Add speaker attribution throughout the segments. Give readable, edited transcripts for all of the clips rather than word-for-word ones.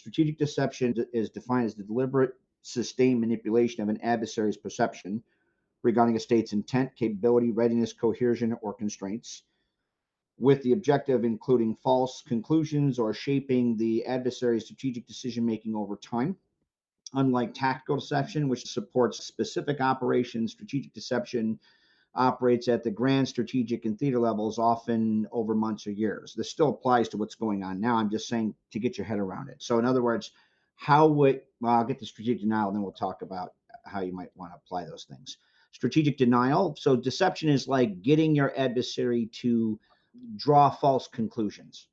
Speaker 1: strategic deception is defined as the deliberate, sustained manipulation of an adversary's perception regarding a state's intent, capability, readiness, cohesion, or constraints, with the objective including false conclusions or shaping the adversary's strategic decision-making over time. Unlike tactical deception, which supports specific operations, strategic deception operates at the grand strategic and theater levels, often over months or years. This still applies to what's going on now. I'm just saying to get your head around it. So in other words, I'll get to strategic denial, and then we'll talk about how you might want to apply those things. Strategic denial. So deception is like getting your adversary to draw false conclusions.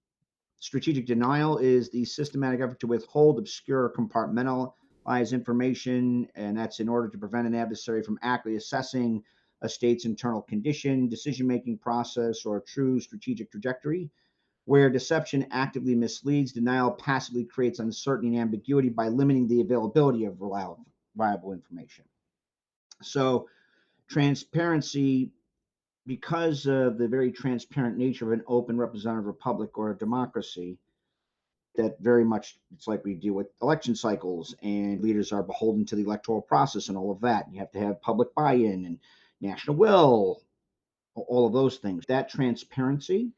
Speaker 1: Strategic denial is the systematic effort to withhold, obscure, compartmentalize information, and that's in order to prevent an adversary from accurately assessing a state's internal condition, decision-making process, or true strategic trajectory. Where deception actively misleads, denial passively creates uncertainty and ambiguity by limiting the availability of reliable information. So transparency, because of the very transparent nature of an open representative republic or a democracy, that very much, it's like we deal with election cycles, and leaders are beholden to the electoral process and all of that. You have to have public buy-in and national will, all of those things. That transparency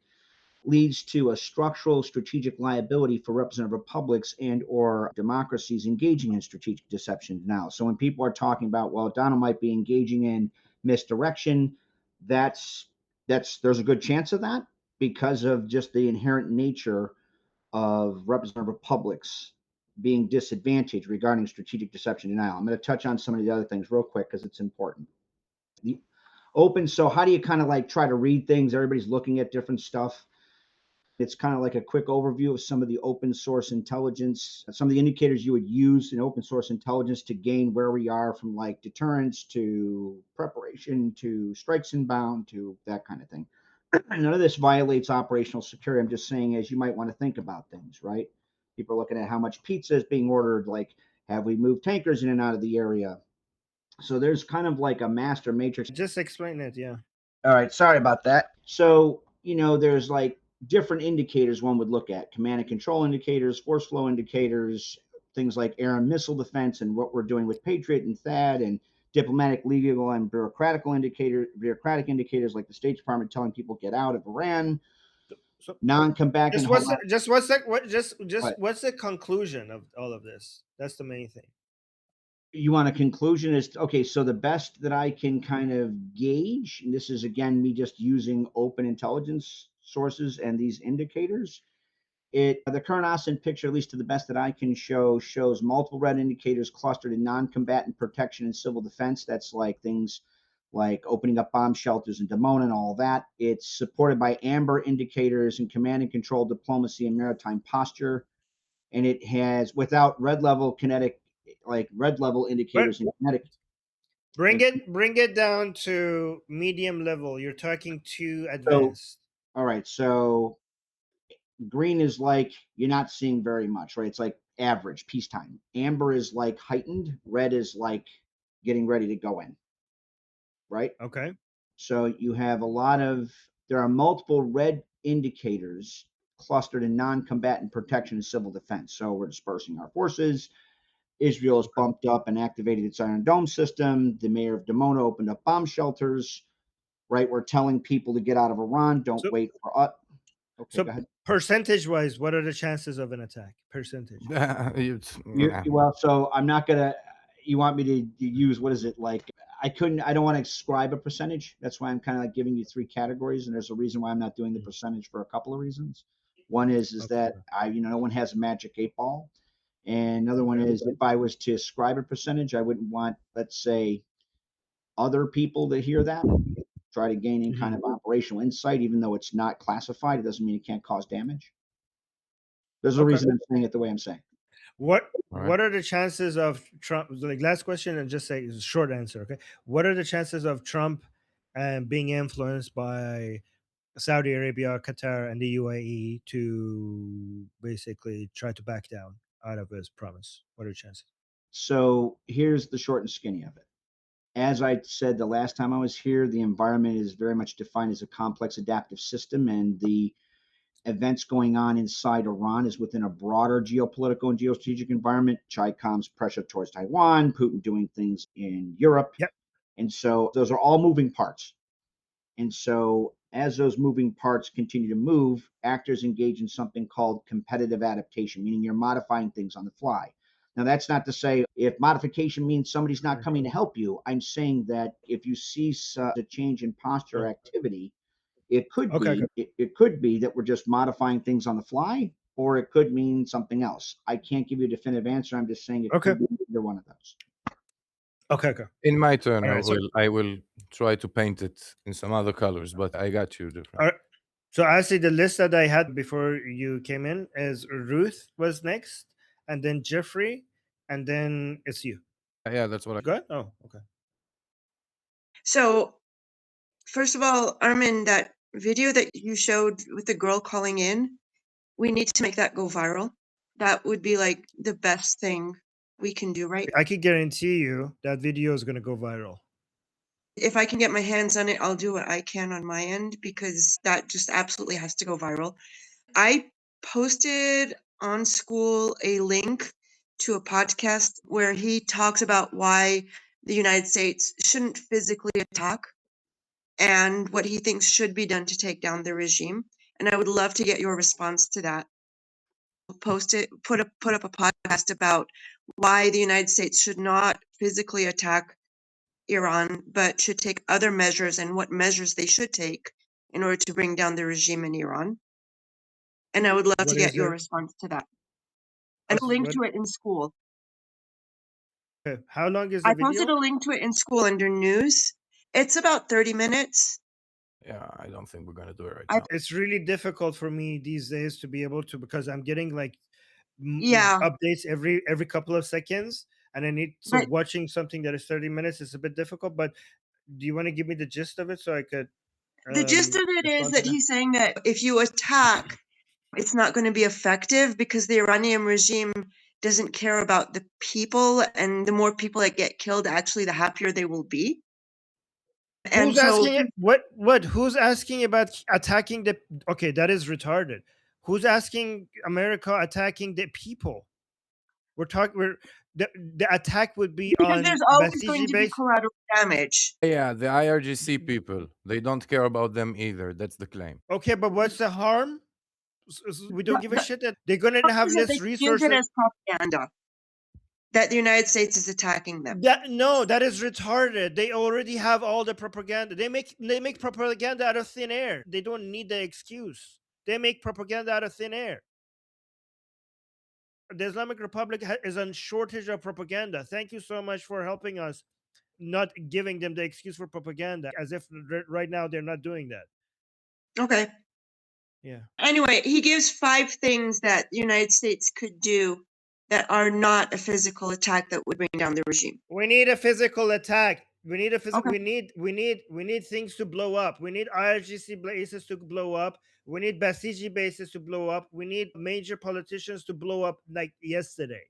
Speaker 1: leads to a structural strategic liability for representative republics and or democracies engaging in strategic deception now. So when people are talking about, well, Donald might be engaging in misdirection, there's a good chance of that because of just the inherent nature of representative republics being disadvantaged regarding strategic deception denial. I'm going to touch on some of the other things real quick because it's important. The open, so how do you kind of like try to read things? Everybody's looking at different stuff. It's kind of like a quick overview of some of the open source intelligence, some of the indicators you would use in open source intelligence to gain where we are, from like deterrence to preparation to strikes inbound to that kind of thing. None of this violates operational security. I'm just saying, as you might want to think about things, right? People are looking at how much pizza is being ordered, like, have we moved tankers in and out of the area? So there's kind of like a master matrix.
Speaker 2: Just explain it, yeah.
Speaker 1: All right, sorry about that. So, there's like different indicators one would look at: command and control indicators, force flow indicators, things like air and missile defense, and what we're doing with Patriot and THAAD, and diplomatic, legal, and bureaucratic indicators like the State Department telling people get out of Iran,
Speaker 2: So
Speaker 1: non-combatant.
Speaker 2: what's the conclusion of all of this? That's the main thing.
Speaker 1: You want a conclusion? Is okay. So the best that I can kind of gauge, and this is again me just using open intelligence sources and these indicators, the current OSINT picture, at least to the best that I can show, shows multiple red indicators clustered in non-combatant protection and civil defense. That's like things like opening up bomb shelters in Dimona and all that. It's supported by amber indicators in command and control, diplomacy, and maritime posture. And it has, without red level kinetic, like red level indicators in kinetic.
Speaker 2: Bring it down to medium level. You're talking too advanced.
Speaker 1: All right. So green is like you're not seeing very much, right? It's like average peacetime. Amber is like heightened. Red is like getting ready to go in, right?
Speaker 2: Okay.
Speaker 1: So there are multiple red indicators clustered in non-combatant protection and civil defense. So we're dispersing our forces. Israel has bumped up and activated its Iron Dome system. The mayor of Dimona opened up bomb shelters, right? We're telling people to get out of Iran. Don't wait for us. Okay,
Speaker 2: so
Speaker 1: go ahead.
Speaker 2: Percentage-wise, what are the chances of an attack? Percentage.
Speaker 1: Well, so I'm not going to, you want me to use, what is it like? I don't want to ascribe a percentage. That's why I'm kind of like giving you three categories. And there's a reason why I'm not doing the percentage for a couple of reasons. One is that no one has a magic 8-ball. And another one is, if I was to ascribe a percentage, I wouldn't want, let's say, other people to hear that, try to gain any kind of operational insight, even though it's not classified. It doesn't mean it can't cause damage. There's a reason I'm saying it the way I'm saying.
Speaker 2: What are the chances of Trump? Like, last question, and just say it's a short answer. Okay. What are the chances of Trump being influenced by Saudi Arabia, Qatar, and the UAE to basically try to back down out of his promise? What are the chances?
Speaker 1: So here's the short and skinny of it. As I said the last time I was here, the environment is very much defined as a complex adaptive system, and the events going on inside Iran is within a broader geopolitical and geostrategic environment. Chaikom's pressure towards Taiwan, Putin doing things in Europe.
Speaker 2: Yep.
Speaker 1: And so those are all moving parts. And so as those moving parts continue to move, actors engage in something called competitive adaptation, meaning you're modifying things on the fly. Now, that's not to say if modification means somebody's not coming to help you. I'm saying that if you see a change in posture or activity, it could
Speaker 2: Okay.
Speaker 1: it could be that we're just modifying things on the fly, or it could mean something else. I can't give you a definitive answer. I'm just saying it could be either one of those.
Speaker 2: Okay.
Speaker 3: In my turn,
Speaker 2: All right,
Speaker 3: I will try to paint it in some other colors, but I got you different.
Speaker 2: All right. So actually, the list that I had before you came in is Ruth was next, and then Jeffrey, and then it's you.
Speaker 3: Yeah, that's what I
Speaker 2: Good. Oh, okay.
Speaker 4: So, first of all, Armin, that video that you showed with the girl calling in, we need to make that go viral. That would be like the best thing we can do, right?
Speaker 2: I can guarantee you that video is going to go viral.
Speaker 4: If I can get my hands on it, I'll do what I can on my end because that just absolutely has to go viral. I posted on School a link to a podcast where he talks about why the United States shouldn't physically attack and what he thinks should be done to take down the regime. And I would love to get your response to that. Put up a podcast about why the United States should not physically attack Iran, but should take other measures and what measures they should take in order to bring down the regime in Iran. And I would love to get your response to that. And a link to it in School.
Speaker 2: Okay. How long is the video?
Speaker 4: I posted a link to it in School under news. It's about 30 minutes.
Speaker 3: Yeah, I don't think we're going to do it right now.
Speaker 2: It's really difficult for me these days to be able to, because I'm getting like updates every couple of seconds, and I need watching something that is 30 minutes is a bit difficult. But do you want to give me the gist of it so I could?
Speaker 4: The gist of it is that he's saying that if you attack, it's not going to be effective because the Iranian regime doesn't care about the people, and the more people that get killed, actually, the happier they will be. And
Speaker 2: who's asking what? Who's asking about attacking the? Okay, that is retarded. Who's asking America attacking the people? The attack would be
Speaker 4: because
Speaker 2: on
Speaker 4: there's always
Speaker 2: Basiji
Speaker 4: going to be
Speaker 2: base.
Speaker 4: collateral damage.
Speaker 3: Yeah, the IRGC people, they don't care about them either. That's the claim.
Speaker 2: Okay, but what's the harm? We don't give a shit that they're going to have less resources.
Speaker 4: Use it as propaganda that the United States is attacking them.
Speaker 2: That is retarded. They already have all the propaganda. They make propaganda out of thin air. They don't need the excuse. They make propaganda out of thin air. The Islamic Republic is on shortage of propaganda. Thank you so much for helping us, not giving them the excuse for propaganda, as if right now they're not doing that.
Speaker 4: Okay.
Speaker 2: Yeah.
Speaker 4: Anyway, he gives 5 things that the United States could do that are not a physical attack that would bring down the regime.
Speaker 2: We need a physical attack. We need a physical. Okay. We need things to blow up. We need IRGC bases to blow up. We need Basiji bases to blow up. We need major politicians to blow up like yesterday.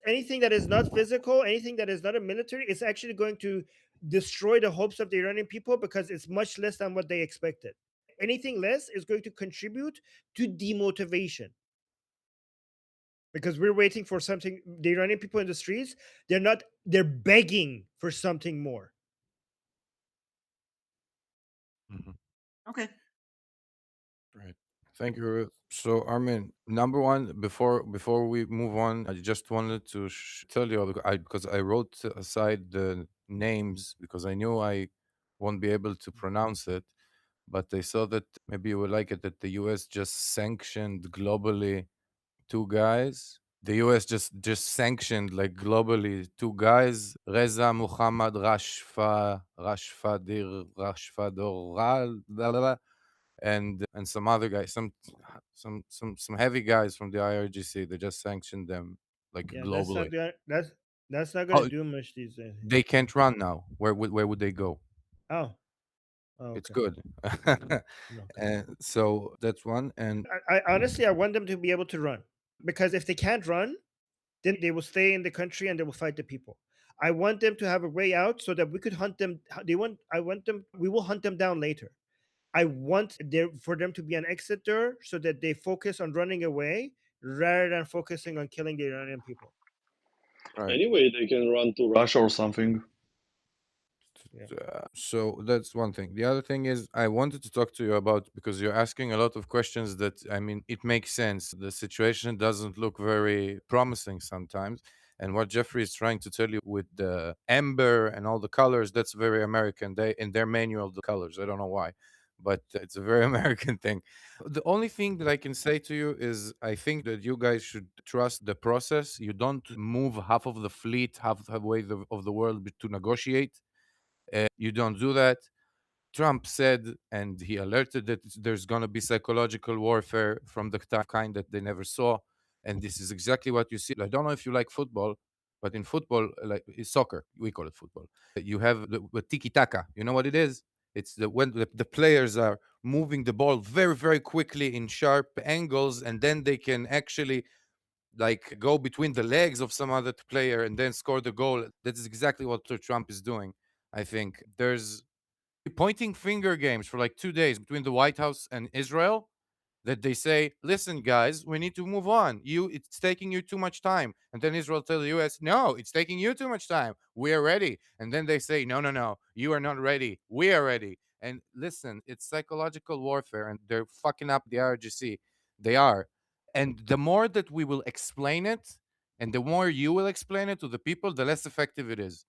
Speaker 2: Anything that is not physical, anything that is not a military, is actually going to destroy the hopes of the Iranian people because it's much less than what they expected. Anything less is going to contribute to demotivation. Because we're waiting for something. The Iranian people in the streets, they're begging for something more.
Speaker 3: Mm-hmm.
Speaker 4: Okay.
Speaker 3: Right. Thank you. So, Armin, number one, before we move on, I just wanted to tell you, because I wrote aside the names because I knew I won't be able to pronounce it, but I saw that maybe you would like it that the U.S. just sanctioned globally 2 guys. The U.S. just sanctioned like globally 2 guys, Reza Muhammad Rashfadoral, and some other guys, some heavy guys from the IRGC. They just sanctioned them like globally.
Speaker 2: That's not going to do much these days.
Speaker 3: They can't run now. Where would they go?
Speaker 2: Oh, okay.
Speaker 3: It's good. And so that's one. And
Speaker 2: I honestly, I want them to be able to run, because if they can't run, then they will stay in the country and they will fight the people. I want them to have a way out so that we could hunt them. We will hunt them down later. I want for them to be an exit door so that they focus on running away rather than focusing on killing the Iranian people.
Speaker 3: Right.
Speaker 5: Anyway, they can run to Russia or something.
Speaker 3: So that's one thing. The other thing is I wanted to talk to you about, because you're asking a lot of questions that, I mean, it makes sense. The situation doesn't look very promising sometimes. And what Jeffrey is trying to tell you with the amber and all the colors, that's very American. They in their manual, the colors. I don't know why, but it's a very American thing. The only thing that I can say to you is I think that you guys should trust the process. You don't move half of the fleet, halfway of the world to negotiate. You don't do that. Trump said, and he alerted that there's going to be psychological warfare from the kind that they never saw. And this is exactly what you see. I don't know if you like football, but in football, like it's soccer, we call it football. You have the tiki taka. You know what it is? It's when the players are moving the ball very, very quickly in sharp angles, and then they can actually like go between the legs of some other player and then score the goal. That is exactly what Trump is doing. I think there's pointing finger games for like 2 days between the White House and Israel, that they say, listen, guys, we need to move on. It's taking you too much time. And then Israel tells the US, no, it's taking you too much time. We are ready. And then they say, no, no, no, you are not ready. We are ready. And listen, it's psychological warfare, and they're fucking up the IRGC. They are. And the more that we will explain it, and the more you will explain it to the people, the less effective it is.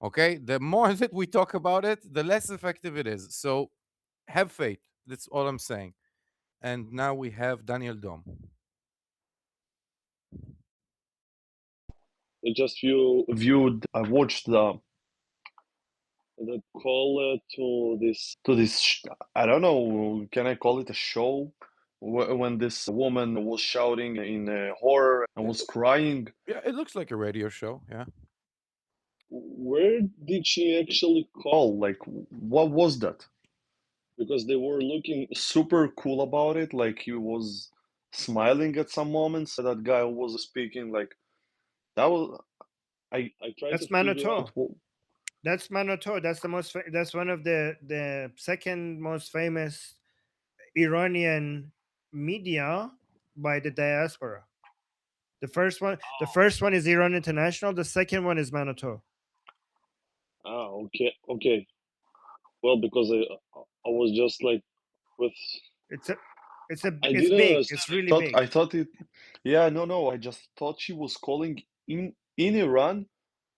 Speaker 3: Okay, the more that we talk about it, the less effective it is. So have faith. That's all I'm saying. And now we have Daniel Dom.
Speaker 5: I watched the call to this. I don't know. Can I call it a show? When this woman was shouting in horror and was crying.
Speaker 3: Yeah, it looks like a radio show. Yeah.
Speaker 5: Where did she actually call? Like, what was that? Because they were looking super cool about it. Like he was smiling at some moments. That guy was speaking like that was. I tried
Speaker 2: That's
Speaker 5: to figure
Speaker 2: Manoto.
Speaker 5: out what.
Speaker 2: That's Manoto. That's the most. That's one of the second most famous Iranian media by the diaspora. The first one is Iran International. The second one is Manoto.
Speaker 5: Okay. Well, because I was just like with.
Speaker 2: It's
Speaker 5: I
Speaker 2: it's
Speaker 5: didn't
Speaker 2: big.
Speaker 5: understand.
Speaker 2: It's really big.
Speaker 5: I thought it. Yeah, no. I just thought she was calling in Iran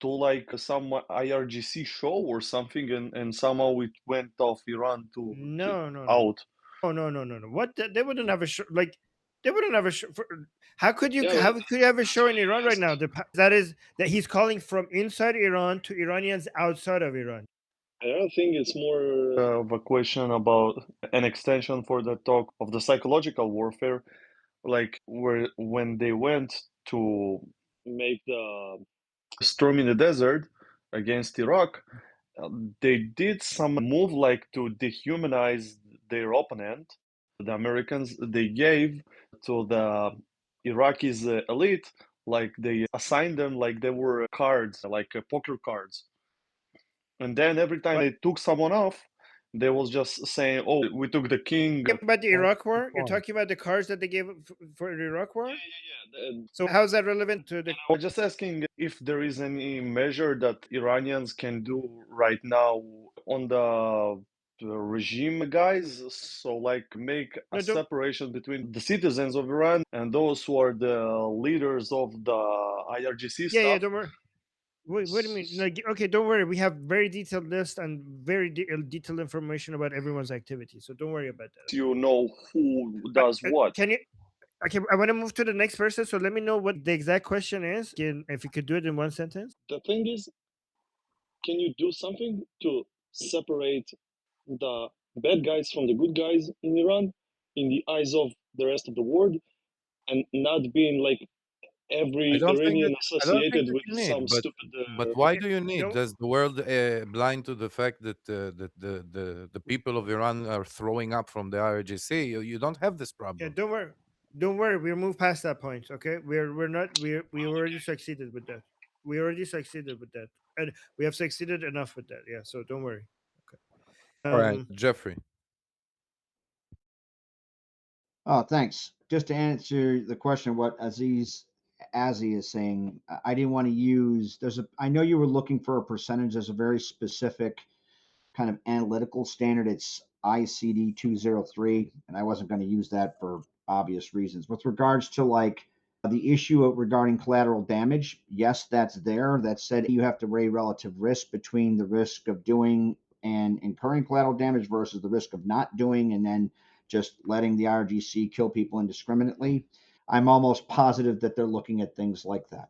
Speaker 5: to like some IRGC show or something, and somehow it went off Iran to
Speaker 2: No.
Speaker 5: out.
Speaker 2: No. What they wouldn't have a show like. They wouldn't have a show. How could you
Speaker 5: Yeah,
Speaker 2: have a show in Iran right now?
Speaker 5: yes.
Speaker 2: That he's calling from inside Iran to Iranians outside of Iran.
Speaker 5: I don't think it's more of a question about an extension for the talk of the psychological warfare, like where when they went to make the storm in the desert against Iraq, they did some move like to dehumanize their opponent. The Americans, they gave to the Iraqis elite, like they assigned them like they were cards, like poker cards. And then every time
Speaker 2: What
Speaker 5: they took someone off, they was just saying, "Oh, we took the king."
Speaker 2: about the Iraq War? You're
Speaker 3: fine.
Speaker 2: talking about the cards that they gave for the Iraq War?
Speaker 5: Yeah.
Speaker 2: So how's that relevant to the?
Speaker 5: I was just asking if there is any measure that Iranians can do right now on the regime guys, so like make a
Speaker 2: No, don't.
Speaker 5: separation between the citizens of Iran and those who are the leaders of the IRGC
Speaker 2: Yeah,
Speaker 5: stuff.
Speaker 2: don't worry. Wait a minute. Like, okay, don't worry. We have very detailed list and very detailed information about everyone's activity. So don't worry about that.
Speaker 5: You know who does what.
Speaker 2: Can you? Okay, I want to move to the next person. So let me know what the exact question is. If you could do it in one sentence.
Speaker 5: The thing is, can you do something to separate the bad guys from the good guys in Iran in the eyes of the rest of the world, and not being like every Iranian
Speaker 3: I don't think
Speaker 5: associated
Speaker 3: that
Speaker 5: with
Speaker 3: you need,
Speaker 5: some stupid.
Speaker 3: but why do you need?
Speaker 2: Don't.
Speaker 3: Does the world blind to the fact that the people of Iran are throwing up from the IRGC? You don't have this
Speaker 2: Yeah,
Speaker 3: problem.
Speaker 2: don't worry. Don't worry. We'll move past that point. Okay, we're not. We already succeeded with that. We already succeeded with that, and we have succeeded enough with that. Yeah. So don't worry. Okay.
Speaker 3: All right, Jeffrey.
Speaker 1: Oh, thanks. Just to answer the question, what Azzy is saying, I didn't want to use. I know you were looking for a percentage. There's a very specific kind of analytical standard. It's ICD 203, and I wasn't going to use that for obvious reasons. With regards to like the issue regarding collateral damage, yes, that's there. That said, you have to weigh relative risk between the risk of doing and incurring collateral damage versus the risk of not doing and then just letting the IRGC kill people indiscriminately. I'm almost positive that they're looking at things like that.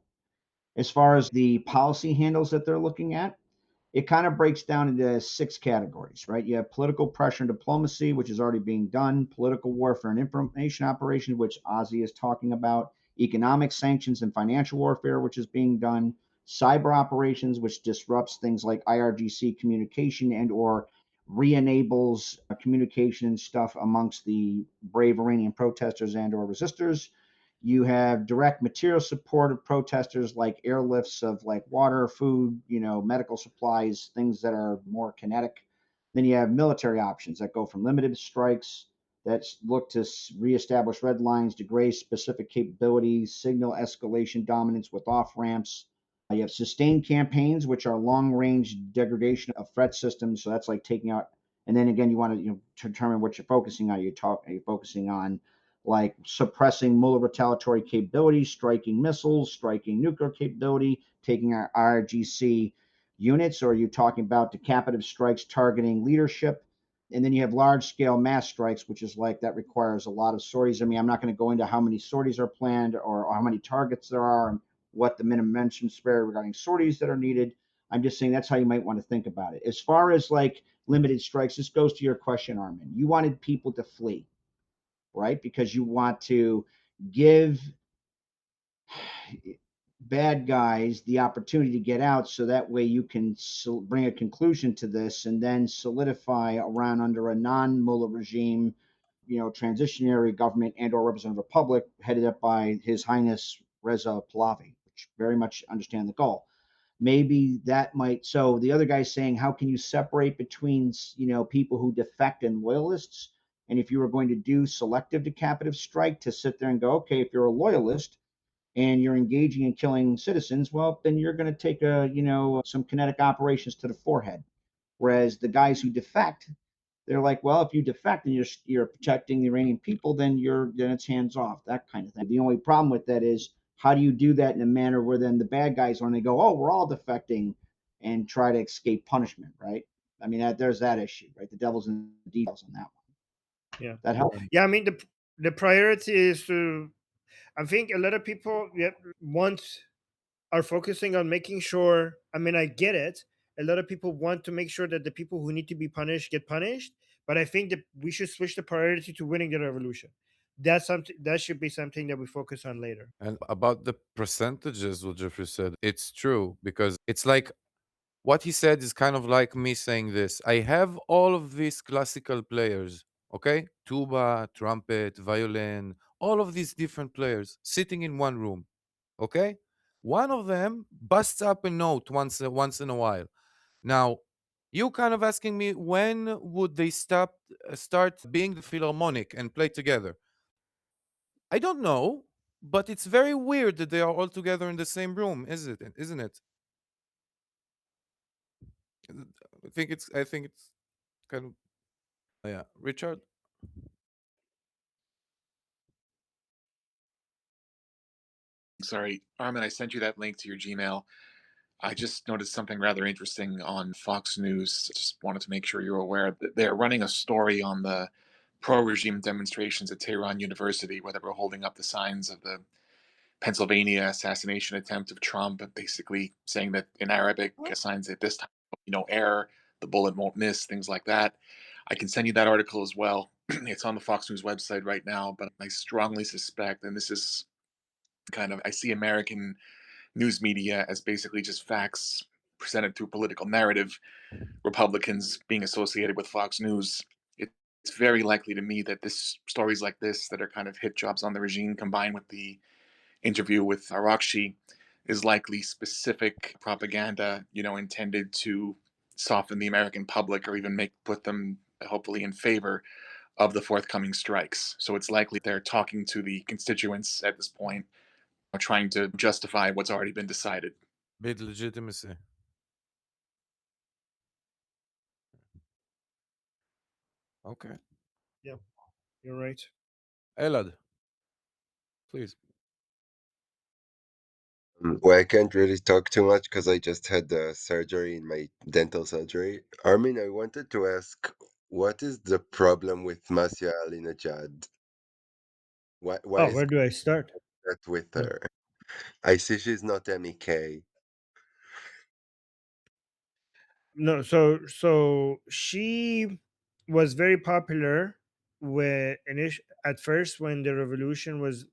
Speaker 1: As far as the policy handles that they're looking at, it kind of breaks down into 6 categories, right? You have political pressure and diplomacy, which is already being done, political warfare and information operations, which Ozzy is talking about, economic sanctions and financial warfare, which is being done, cyber operations, which disrupts things like IRGC communication and or re-enables communication and stuff amongst the brave Iranian protesters and or resistors. You have direct material support of protesters, like airlifts of like water, food, medical supplies, things that are more kinetic. Then you have military options that go from limited strikes that look to reestablish red lines, degrade specific capabilities, signal escalation dominance with off ramps. You have sustained campaigns, which are long range degradation of threat systems. So that's like taking out, and then again, you want to determine what you're focusing on. Are you focusing on like suppressing Muller retaliatory capabilities, striking missiles, striking nuclear capability, taking our IRGC units, or are you talking about decapitative strikes targeting leadership? And then you have large scale mass strikes, which is like that requires a lot of sorties. I mean, I'm not going to go into how many sorties are planned or how many targets there are and what the minimum mention spare regarding sorties that are needed. I'm just saying that's how you might want to think about it. As far as like limited strikes, this goes to your question, Armin. You wanted people to flee, right? Because you want to give bad guys the opportunity to get out so that way you can bring a conclusion to this and then solidify around under a non-mullah regime, transitionary government and or representative republic headed up by His Highness Reza Pahlavi, which very much understand the goal. Maybe that might, so the other guy's saying, how can you separate between, people who defect and loyalists? And if you were going to do selective decapitative strike to sit there and go, okay, if you're a loyalist and you're engaging in killing citizens, well, then you're going to take some kinetic operations to the forehead. Whereas the guys who defect, they're like, well, if you defect and you're protecting the Iranian people, then it's hands off, that kind of thing. The only problem with that is how do you do that in a manner where then the bad guys, when they go, oh, we're all defecting, and try to escape punishment, right? I mean, there's that issue, right? The devil's in the details on that one.
Speaker 2: Yeah.
Speaker 1: That helps.
Speaker 2: Yeah, I mean the priority is to. I think a lot of people are focusing on making sure. I mean, I get it. A lot of people want to make sure that the people who need to be punished get punished. But I think that we should switch the priority to winning the revolution. That's something that should be something that we focus on later.
Speaker 3: And about the percentages, what Jeffrey said, it's true because it's like what he said is kind of like me saying this. I have all of these classical players, okay? Tuba, trumpet, violin, all of these different players sitting in one room, okay? One of them busts up a note once in a while. Now, you kind of asking me when would they start being the philharmonic and play together? I don't know, but it's very weird that they are all together in the same room, isn't it? I think it's kind of, yeah. Richard?
Speaker 6: Sorry, Armin, I sent you that link to your Gmail. I just noticed something rather interesting on Fox News. Just wanted to make sure you're aware that they're running a story on the pro-regime demonstrations at Tehran University, where they were holding up the signs of the Pennsylvania assassination attempt of Trump, basically saying that in Arabic, signs that this time, air, the bullet won't miss, things like that. I can send you that article as well. It's on the Fox News website right now, but I strongly suspect, and this is I see American news media as basically just facts presented through political narrative, Republicans being associated with Fox News. It's very likely to me that this stories like this that are kind of hit jobs on the regime combined with the interview with Arakshi is likely specific propaganda, intended to soften the American public or even put them hopefully in favor of the forthcoming strikes. So it's likely they're talking to the constituents at this point, trying to justify what's already been decided.
Speaker 3: Bid legitimacy. Okay.
Speaker 2: Yeah, you're right.
Speaker 3: Elad, please.
Speaker 7: Well, I can't really talk too much because I just had the surgery in my dental surgery. Armin, I wanted to ask, what is the problem with Masi Alinejad? Why is
Speaker 2: Where do I start?
Speaker 7: that with
Speaker 2: Yeah.
Speaker 7: her? I see she's not MEK.
Speaker 2: No, so she was very popular at first when the revolution was,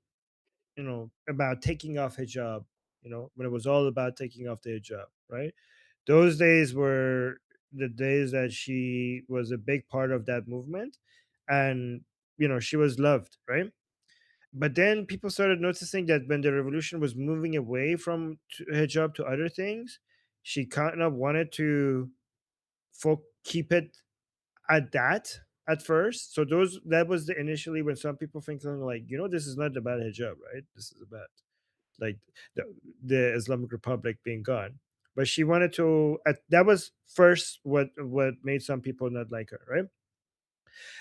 Speaker 2: about taking off hijab, when it was all about taking off the hijab, right? Those days were the days that she was a big part of that movement, and she was loved, right? But then people started noticing that when the revolution was moving away from hijab to other things, she kind of wanted to keep it at that at first. So that was initially when some people think something like, this is not about hijab, right? This is about like the Islamic Republic being gone. But she wanted to. That was first what made some people not like her, right?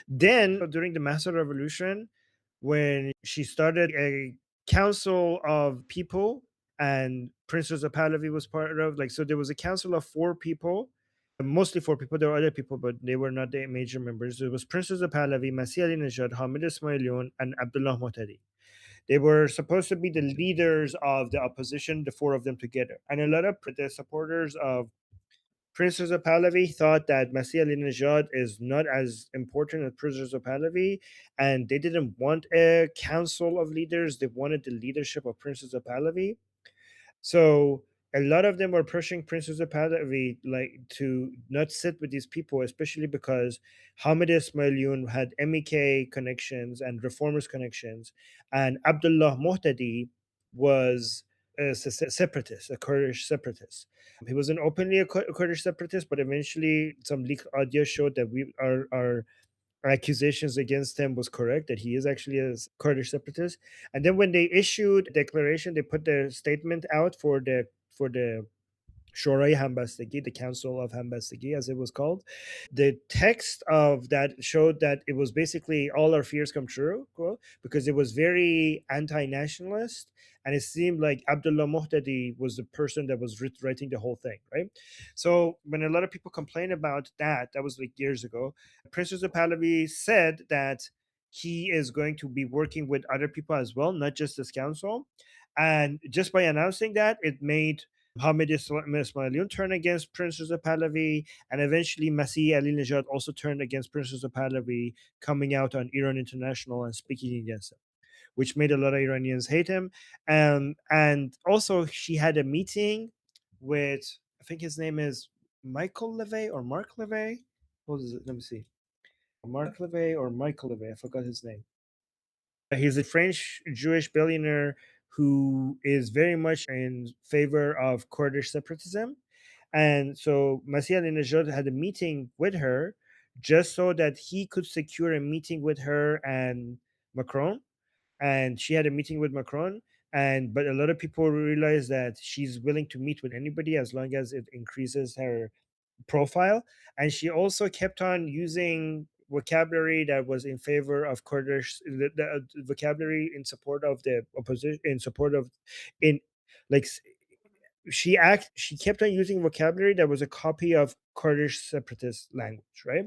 Speaker 2: Then during the Master Revolution, when she started a council of people, and Princess of Pahlavi was part of, so there was a council of four people, mostly four people. There were other people, but they were not the major members. It was Princess of Pahlavi, Masi Alinejad, Hamid Ismailion, and Abdullah Muhtadi. They were supposed to be the leaders of the opposition, the four of them together. And a lot of the supporters of Princess of Pahlavi thought that Masih Alinejad is not as important as Princess of Pahlavi, and they didn't want a council of leaders. They wanted the leadership of Princess of Pahlavi. So a lot of them were pushing Princess of Pahlavi to not sit with these people, especially because Hamid Ismailion had MEK connections and reformers connections, and Abdullah Muhtadi was a separatist, a Kurdish separatist. He wasn't openly a Kurdish separatist, but eventually some leaked audio showed that our accusations against him was correct, that he is actually a Kurdish separatist. And then when they issued a declaration, they put their statement out for the Shorai Hambastagi, the Council of Hambastagi, as it was called. The text of that showed that it was basically all our fears come true, cool, because it was very anti-nationalist, and it seemed like Abdullah Muhtadi was the person that was writing the whole thing, right? So when a lot of people complain about that was like years ago. Princess of Pahlavi said that he is going to be working with other people as well, not just this council. And just by announcing that, it made Hamid Ismailion turned against Princess of Pahlavi, and eventually Masi Alinejad also turned against Princess of Pahlavi, coming out on Iran International and speaking against him, which made a lot of Iranians hate him. And also, she had a meeting with, I think his name is Michael Levey or Mark Levey. What is it? Let me see. Mark Levey or Michael Levey. I forgot his name. He's a French Jewish billionaire who is very much in favor of Kurdish separatism. And so Masih Alinejad had a meeting with her just so that he could secure a meeting with her and Macron. And she had a meeting with Macron. But a lot of people realize that she's willing to meet with anybody as long as it increases her profile. And she also kept on using vocabulary that was in favor of Kurdish, the vocabulary in support of the opposition, in support of, in like she kept on using vocabulary that was a copy of Kurdish separatist language, right?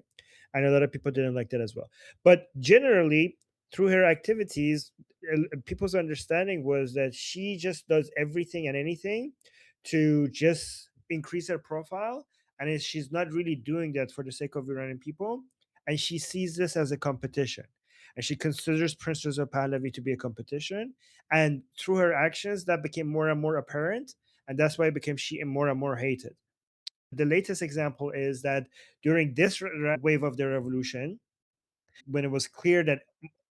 Speaker 2: And a lot of people didn't like that as well. But generally, through her activities, people's understanding was that she just does everything and anything to just increase her profile, and she's not really doing that for the sake of Iranian people. And she sees this as a competition, and she considers Princess of Pahlavi to be a competition. And through her actions, that became more and more apparent, and that's why it became she more and more hated. The latest example is that during this wave of the revolution, when it was clear that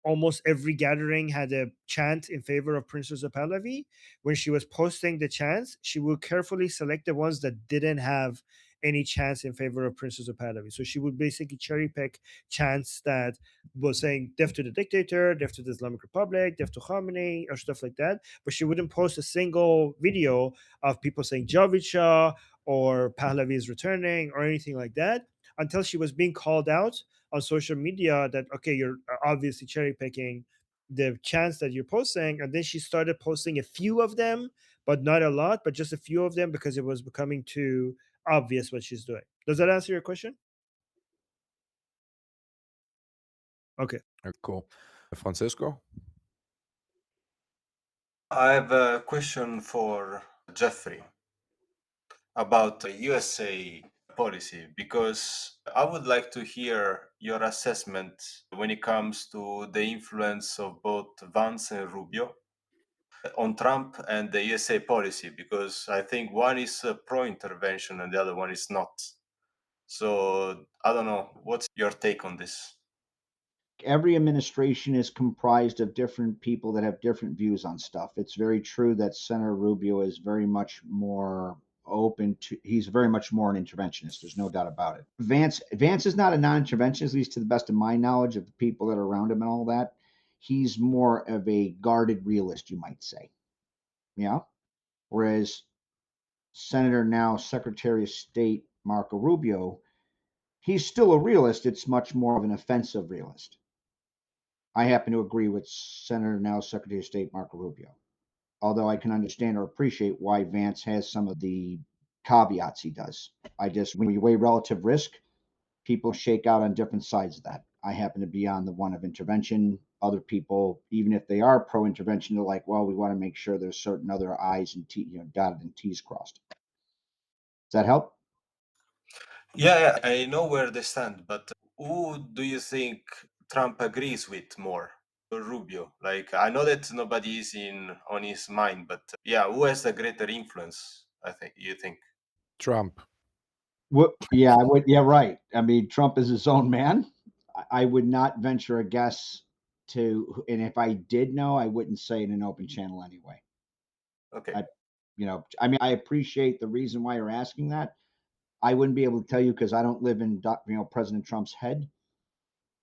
Speaker 2: almost every gathering had a chant in favor of Princess of Pahlavi, when she was posting the chants, she would carefully select the ones that didn't have any chants in favor of Princess of Pahlavi. So she would basically cherry pick chants that was saying death to the dictator, death to the Islamic Republic, death to Khamenei, or stuff like that. But she wouldn't post a single video of people saying Javid Shah or Pahlavi is returning or anything like that until she was being called out on social media that, okay, you're obviously cherry picking the chants that you're posting. And then she started posting a few of them, but not a lot, but just a few of them because it was becoming too obvious what she's doing. Does that answer your question? Okay.
Speaker 3: Cool. Francisco?
Speaker 8: I have a question for Jeffrey about the USA policy, because I would like to hear your assessment when it comes to the influence of both Vance and Rubio on Trump and the USA policy, because I think one is pro-intervention and the other one is not. So I don't know, what's your take on this?
Speaker 1: Every administration is comprised of different people that have different views on stuff. It's very true that Senator Rubio is very much more open to, he's very much more an interventionist. There's no doubt about it. Vance is not a non-interventionist, at least to the best of my knowledge of the people that are around him and all that. He's more of a guarded realist, you might say. Yeah. Whereas Senator, now Secretary of State Marco Rubio, he's still a realist. It's much more of an offensive realist. I happen to agree with Senator, now Secretary of State Marco Rubio, although I can understand or appreciate why Vance has some of the caveats he does. When you weigh relative risk, people shake out on different sides of that. I happen to be on the one of intervention. Other people, even if they are pro-intervention, they're like, well, we want to make sure there's certain other I's and T, dotted and T's crossed. Does that help?
Speaker 8: Yeah, I know where they stand, but who do you think Trump agrees with more? Or Rubio? Like, I know that nobody is on his mind, but yeah, who has the greater influence? You think?
Speaker 3: Trump.
Speaker 1: Yeah, I would. Yeah, right. I mean, Trump is his own man. I would not venture a guess and if I did know, I wouldn't say in an open channel anyway.
Speaker 8: Okay.
Speaker 1: I appreciate the reason why you're asking that. I wouldn't be able to tell you because I don't live in, President Trump's head.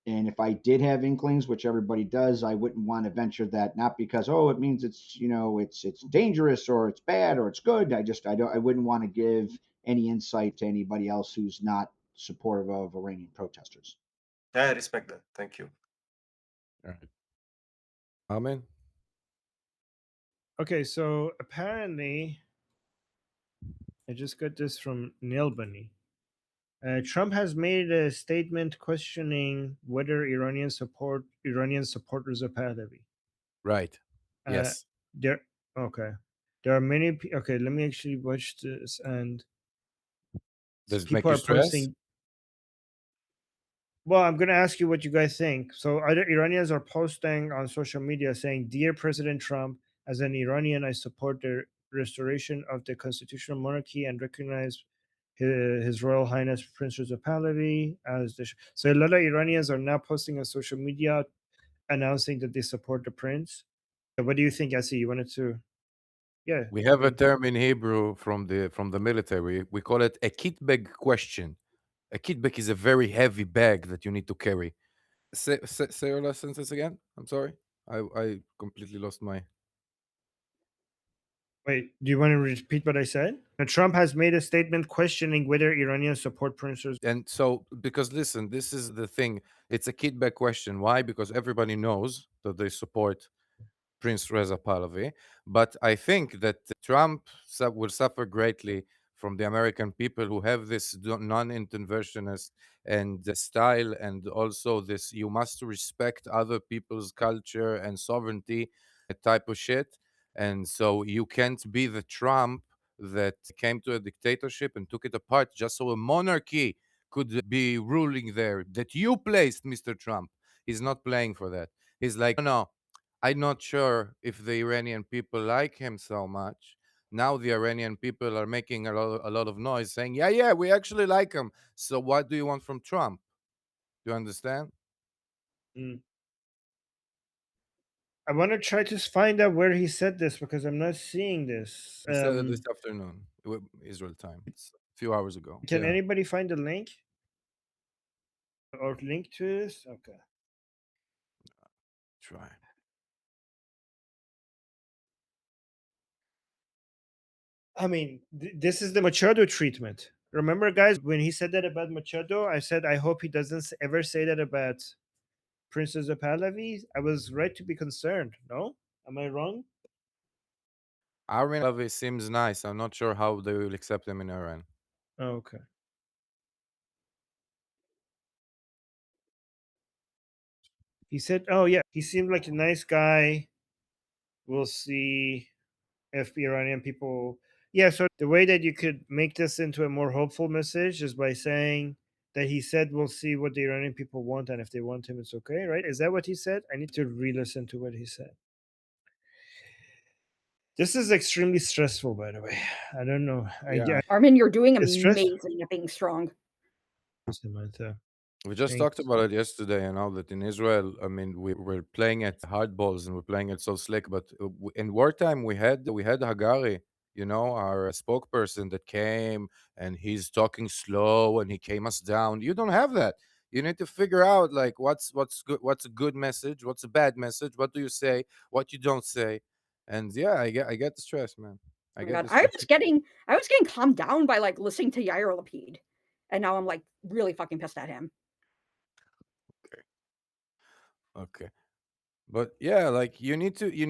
Speaker 1: And if I did have inklings, which everybody does, I wouldn't want to venture that, not because, oh, it means it's, it's dangerous or it's bad or it's good. I wouldn't want to give any insight to anybody else who's not supportive of Iranian protesters.
Speaker 8: I respect that. Thank you.
Speaker 3: All right. Amen.
Speaker 2: Okay, so apparently, I just got this from Neil Bunny. Trump has made a statement questioning whether Iranian supporters of Pahlavi.
Speaker 3: Right.
Speaker 2: Uh,
Speaker 3: Yes.
Speaker 2: There are many. Okay, let me actually watch this. And
Speaker 3: Does it make
Speaker 2: people
Speaker 3: you
Speaker 2: are
Speaker 3: stress?
Speaker 2: posting. Well, I'm going to ask you what you guys think. So, other Iranians are posting on social media saying, "Dear President Trump, as an Iranian, I support the restoration of the constitutional monarchy and recognize His Royal Highness Prince Reza Pahlavi as the." So, a lot of Iranians are now posting on social media announcing that they support the prince. What do you think, Asi? You wanted to? Yeah.
Speaker 3: We have a term in Hebrew from the military. We call it a kitbag question. A kitbag is a very heavy bag that you need to carry. Say your last sentence again. I'm sorry. I completely lost my.
Speaker 2: Wait, do you want to repeat what I said? Trump has made a statement questioning whether Iranians support princes.
Speaker 3: And so, because listen, this is the thing. It's a kitbag question. Why? Because everybody knows that they support Prince Reza Pahlavi. But I think that Trump will suffer greatly from the American people who have this non-interventionist and style, and also this you must respect other people's culture and sovereignty type of shit. And so you can't be the Trump that came to a dictatorship and took it apart just so a monarchy could be ruling there that you placed, Mr. Trump. He's not playing for that. He's like, no, I'm not sure if the Iranian people like him so much. Now the Iranian people are making a lot of noise saying, yeah, we actually like him. So what do you want from Trump? Do you understand?
Speaker 2: Mm. I want to try to find out where he said this because I'm not seeing this.
Speaker 3: He said it this afternoon, Israel time. few hours ago.
Speaker 2: Can
Speaker 3: Yeah.
Speaker 2: anybody find the link or link to this? Okay.
Speaker 3: Try.
Speaker 2: I mean, this is the Machado treatment. Remember, guys, when he said that about Machado, I said, I hope he doesn't ever say that about Princess of Pahlavi. I was right to be concerned. No? Am I wrong?
Speaker 3: Armin Pahlavi seems nice. I'm not sure how they will accept him in Iran.
Speaker 2: Oh, okay. He said, oh, yeah, he seemed like a nice guy. We'll see if Iranian people. Yeah, so the way that you could make this into a more hopeful message is by saying that he said, we'll see what the Iranian people want, and if they want him, it's okay, right? Is that what he said? I need to re listen to what he said. This is extremely stressful, by the way. I don't know.
Speaker 3: Yeah.
Speaker 9: Armin, you're doing
Speaker 2: It's stressful.
Speaker 9: amazing at being strong.
Speaker 2: Samantha.
Speaker 3: We just talked about it yesterday, that in Israel, I mean, we're playing at hardballs and we're playing it so slick. But in wartime, we had Hagari, our spokesperson that came and he's talking slow and he came us down. You don't have that. You need to figure out like what's good, what's a good message, what's a bad message, what do you say, what you don't say, and yeah, I get the stress, man.
Speaker 9: Oh my God. I was getting calmed down by like listening to Yair Lapid, and now I'm like really fucking pissed at him.
Speaker 3: Okay. But yeah, like you need to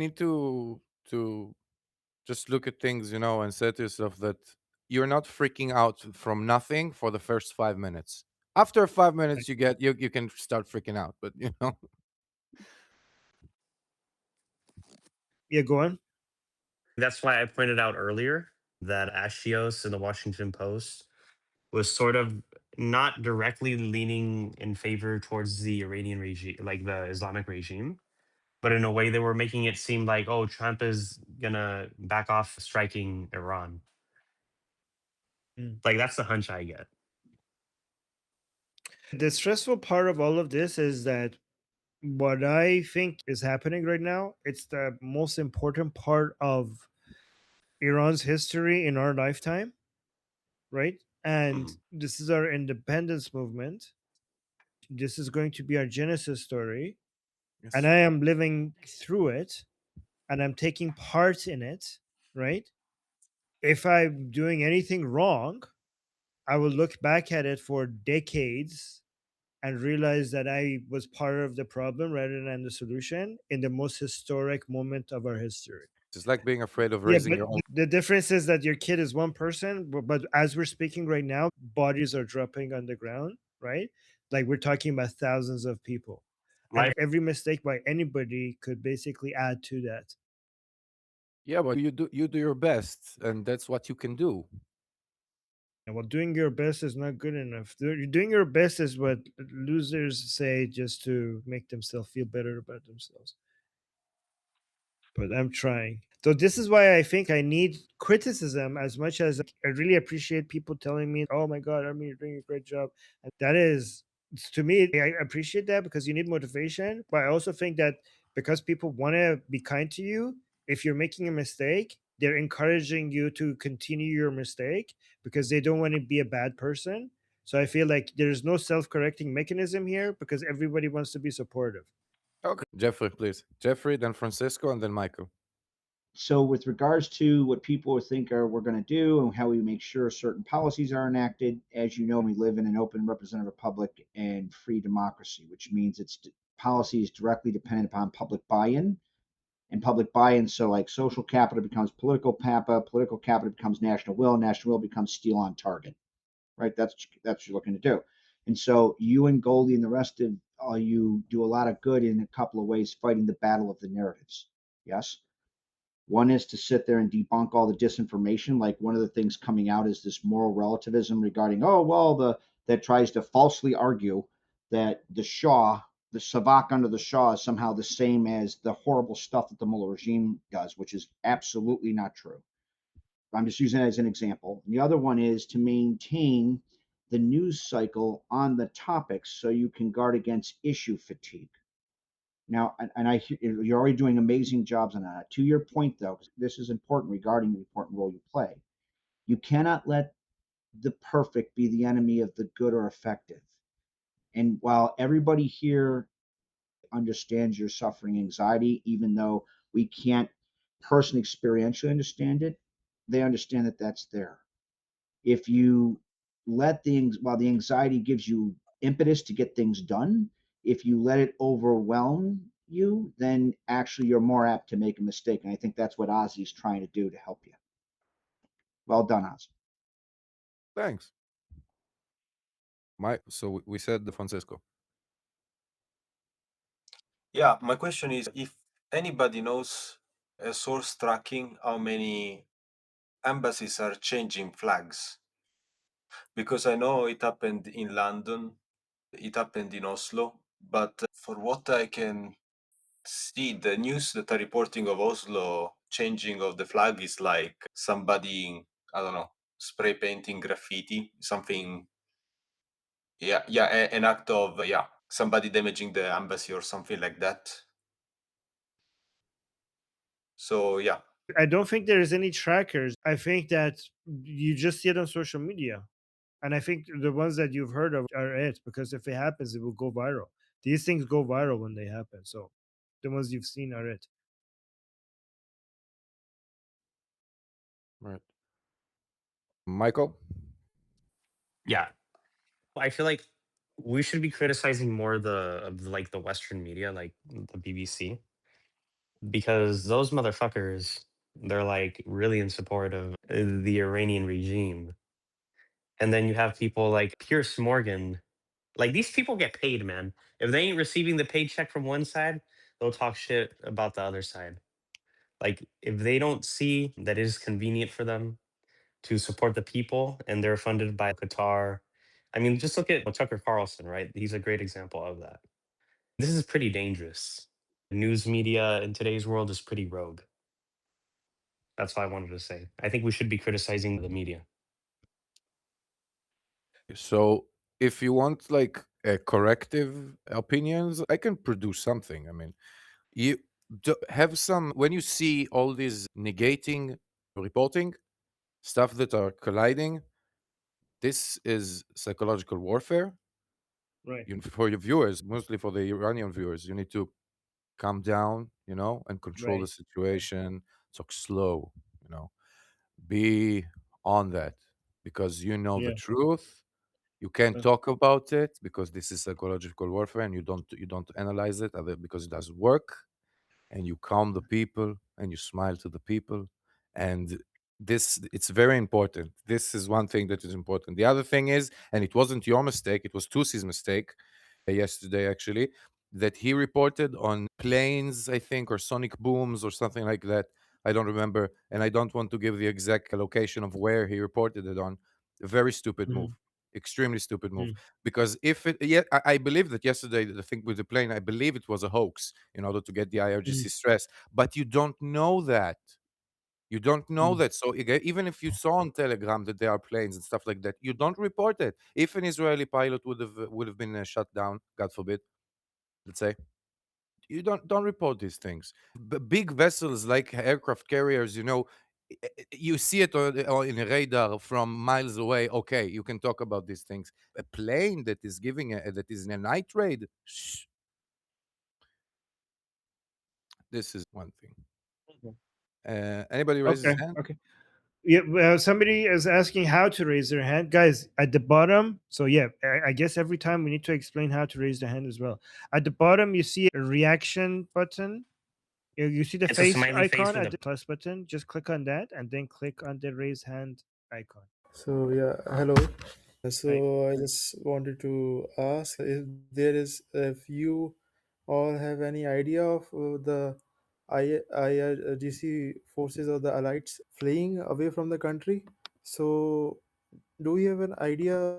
Speaker 3: just look at things, and say to yourself that you're not freaking out from nothing for the first 5 minutes. After 5 minutes, you can start freaking out. But
Speaker 2: Yeah, go on.
Speaker 10: That's why I pointed out earlier that Axios in the Washington Post was sort of not directly leaning in favor towards the Iranian regime, like the Islamic regime, but in a way they were making it seem like, oh, Trump is gonna back off striking Iran. Like that's the hunch I get.
Speaker 2: The stressful part of all of this is that what I think is happening right now, it's the most important part of Iran's history in our lifetime, right? And this is our independence movement. This is going to be our Genesis story.
Speaker 3: Yes.
Speaker 2: And I am living through it and I'm taking part in it, right? If I'm doing anything wrong, I will look back at it for decades and realize that I was part of the problem rather than the solution in the most historic moment of our history.
Speaker 3: It's like being afraid of
Speaker 2: Yeah,
Speaker 3: raising
Speaker 2: but
Speaker 3: your own.
Speaker 2: the difference is that your kid is one person, but as we're speaking right now, bodies are dropping on the ground, right? Like we're talking about thousands of people. And every mistake by anybody could basically add to that.
Speaker 3: Yeah, but you do your best, and that's what you can do.
Speaker 2: Well, doing your best is not good enough. Doing your best is what losers say just to make themselves feel better about themselves. But I'm trying. So this is why I think I need criticism as much as I really appreciate people telling me, "Oh my God, Armin, you're doing a great job." And that is, to me, I appreciate that because you need motivation. But I also think that because people want to be kind to you, if you're making a mistake, they're encouraging you to continue your mistake because they don't want to be a bad person. So I feel like there's no self-correcting mechanism here because everybody wants to be supportive.
Speaker 3: Okay, Jeffrey, please. Jeffrey, then Francisco, and then Michael.
Speaker 1: So, with regards to what people think we're going to do and how we make sure certain policies are enacted, as you know, we live in an open, representative republic and free democracy, which means policy is directly dependent upon public buy-in. And public buy-in, so like social capital becomes political capital becomes national will becomes steel on target, right? That's what you're looking to do. And so you and Goldie and the rest of you do a lot of good in a couple of ways, fighting the battle of the narratives. Yes. One is to sit there and debunk all the disinformation. Like one of the things coming out is this moral relativism regarding, that tries to falsely argue that the Savak under the Shah is somehow the same as the horrible stuff that the Mullah regime does, which is absolutely not true. I'm just using it as an example. And the other one is to maintain the news cycle on the topics so you can guard against issue fatigue. Now, you're already doing amazing jobs on that. To your point, though, this is important regarding the important role you play. You cannot let the perfect be the enemy of the good or effective. And while everybody here understands your suffering anxiety, even though we can't personally experientially understand it, they understand that that's there. If you let things, while the anxiety gives you impetus to get things done, if you let it overwhelm you, then actually you're more apt to make a mistake. And I think that's what Ozzy's trying to do to help you. Well done, Ozzy.
Speaker 3: Thanks. So we said the Francisco.
Speaker 8: Yeah, my question is if anybody knows a source tracking how many embassies are changing flags, because I know it happened in London, it happened in Oslo, but for what I can see, the news that are reporting of Oslo changing of the flag is like somebody, I don't know, spray painting graffiti, something. Yeah, an act of somebody damaging the embassy or something like that. So yeah,
Speaker 2: I don't think there is any trackers. I think that you just see it on social media. And I think the ones that you've heard of are it, because if it happens, it will go viral. These things go viral when they happen. So the ones you've seen are it.
Speaker 3: Right. Michael?
Speaker 10: Yeah. I feel like we should be criticizing more like the Western media, like the BBC, because those motherfuckers, they're like really in support of the Iranian regime. And then you have people like Pierce Morgan. Like these people get paid, man. If they ain't receiving the paycheck from one side, they'll talk shit about the other side. Like if they don't see that it is convenient for them to support the people and they're funded by Qatar. I mean, just look at Tucker Carlson, right? He's a great example of that. This is pretty dangerous. News media in today's world is pretty rogue. That's what I wanted to say. I think we should be criticizing the media.
Speaker 3: So if you want like corrective opinions, I can produce something. I mean, you have some, when you see all these negating reporting stuff that are colliding, this is psychological warfare.
Speaker 2: Right.
Speaker 3: For your viewers, mostly for the Iranian viewers, you need to calm down, and control the
Speaker 2: Right.
Speaker 3: situation. Talk slow, be on that, because you know the
Speaker 2: Yeah.
Speaker 3: truth. You can't
Speaker 2: Uh,
Speaker 3: talk about it because this is psychological warfare, and you don't analyze it because it doesn't work. And you calm the people and you smile to the people. And it's very important. This is one thing that is important. The other thing is, and it wasn't your mistake, it was Tusi's mistake yesterday actually, that he reported on planes, I think, or sonic booms or something like that. I don't remember, and I don't want to give the exact location of where he reported it on. A very stupid move, extremely stupid move. Because if it, yeah, I believe that yesterday, the thing with the plane, I believe it was a hoax in order to get the IRGC stress. But you don't know that. You don't know that. So even if you saw on Telegram that there are planes and stuff like that, you don't report it. If an Israeli pilot would have been shut down, God forbid, let's say, you don't report these things. Big vessels like aircraft carriers, you see it in a radar from miles away. Okay, you can talk about these things. A plane that is that is in a night raid. Shh. This is one thing. Anybody raise his hand?
Speaker 2: Okay. Yeah, somebody is asking how to raise their hand, guys, at the bottom. So yeah, I guess every time we need to explain how to raise the hand as well. At the bottom, you see a reaction button. You see the
Speaker 10: It's a
Speaker 2: face
Speaker 10: smiley face
Speaker 2: icon
Speaker 10: with
Speaker 2: at the plus button. Just click on that and then click on the raise hand icon.
Speaker 11: So yeah, hello. So
Speaker 2: Right.
Speaker 11: I just wanted to ask if you all have any idea of the IRGC forces or the allies fleeing away from the country. So do you have an idea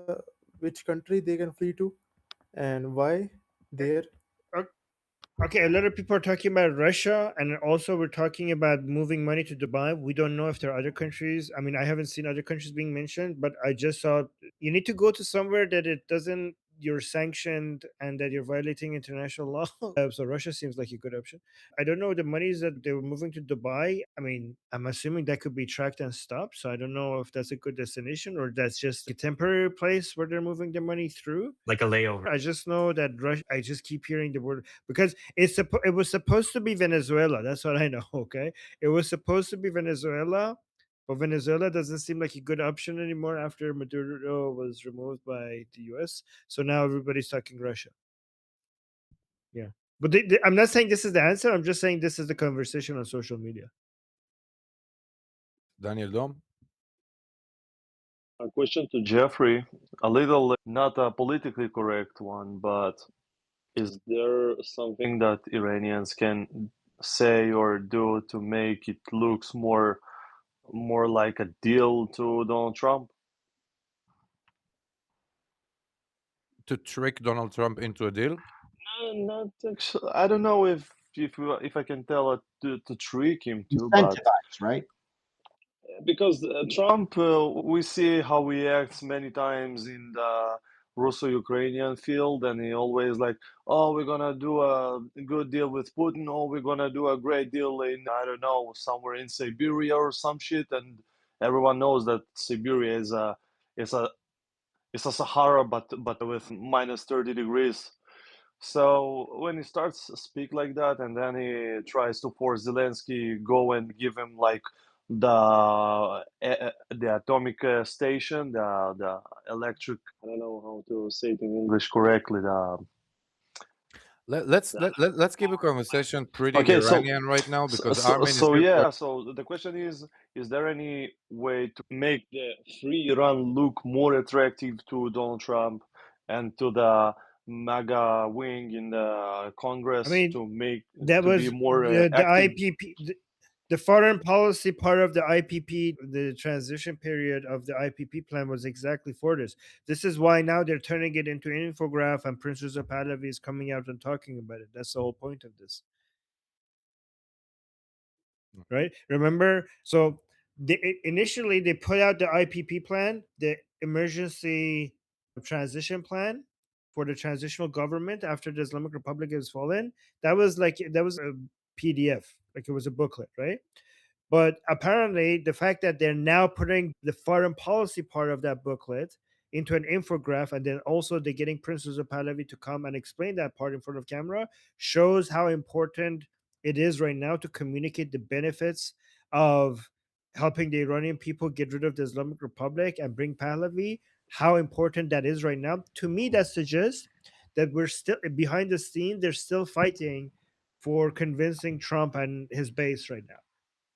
Speaker 11: which country they can flee to and why there?
Speaker 2: Okay, a lot of people are talking about Russia, and also we're talking about moving money to Dubai. We don't know if there are other countries. I mean, I haven't seen other countries being mentioned, but I just saw you need to go to somewhere that it doesn't you're sanctioned and that you're violating international law. So Russia seems like a good option. I don't know the monies that they were moving to Dubai. I mean, I'm assuming that could be tracked and stopped. So I don't know if that's a good destination or that's just a temporary place where they're moving the money through.
Speaker 10: Like a layover.
Speaker 2: I just know that Russia. I just keep hearing the word because it was supposed to be Venezuela. That's what I know. Okay, it was supposed to be Venezuela, but Venezuela doesn't seem like a good option anymore after Maduro was removed by the U.S. So now everybody's talking Russia. Yeah, but I'm not saying this is the answer. I'm just saying this is the conversation on social media.
Speaker 3: Daniel Dom.
Speaker 5: A question to Jeffrey, a little not a politically correct one, but is there something that Iranians can say or do to make it looks more like a deal to Donald Trump?
Speaker 3: To trick Donald Trump into a deal?
Speaker 5: No, not actually. I don't know if I can tell it to trick him to, but
Speaker 1: Incentivize, right?
Speaker 5: because Trump, we see how he acts many times in the Russo-Ukrainian field, and he always like, oh, we're gonna do a good deal with Putin, or we're gonna do a great deal in, I don't know, somewhere in Siberia or some shit, and everyone knows that Siberia is a it's a Sahara, but with minus 30 degrees. So when he starts speak like that, and then he tries to force Zelensky go and give him like the atomic station, the electric. I don't know how to say it in English correctly.
Speaker 3: Let's keep a conversation pretty
Speaker 5: Okay,
Speaker 3: Iranian right now because Armin is
Speaker 5: so
Speaker 3: here.
Speaker 5: yeah, so the question is there any way to make the free Iran look more attractive to Donald Trump and to the MAGA wing in the Congress
Speaker 2: I mean,
Speaker 5: to make
Speaker 2: that
Speaker 5: to be
Speaker 2: was
Speaker 5: more
Speaker 2: the
Speaker 5: active?
Speaker 2: IPP. The foreign policy part of the IPP, the transition period of the IPP plan was exactly for this. This is why now they're turning it into an infograph and Princess of Pahlavi is coming out and talking about it. That's the whole point of this. Right? Remember? So initially they put out the IPP plan, the emergency transition plan for the transitional government after the Islamic Republic has fallen. That was a PDF, like it was a booklet, right? But apparently, the fact that they're now putting the foreign policy part of that booklet into an infograph, and then also they're getting Princess of Pahlavi to come and explain that part in front of camera, shows how important it is right now to communicate the benefits of helping the Iranian people get rid of the Islamic Republic and bring Pahlavi. How important that is right now. To me, that suggests that we're still behind the scene. They're still fighting for convincing Trump and his base right now,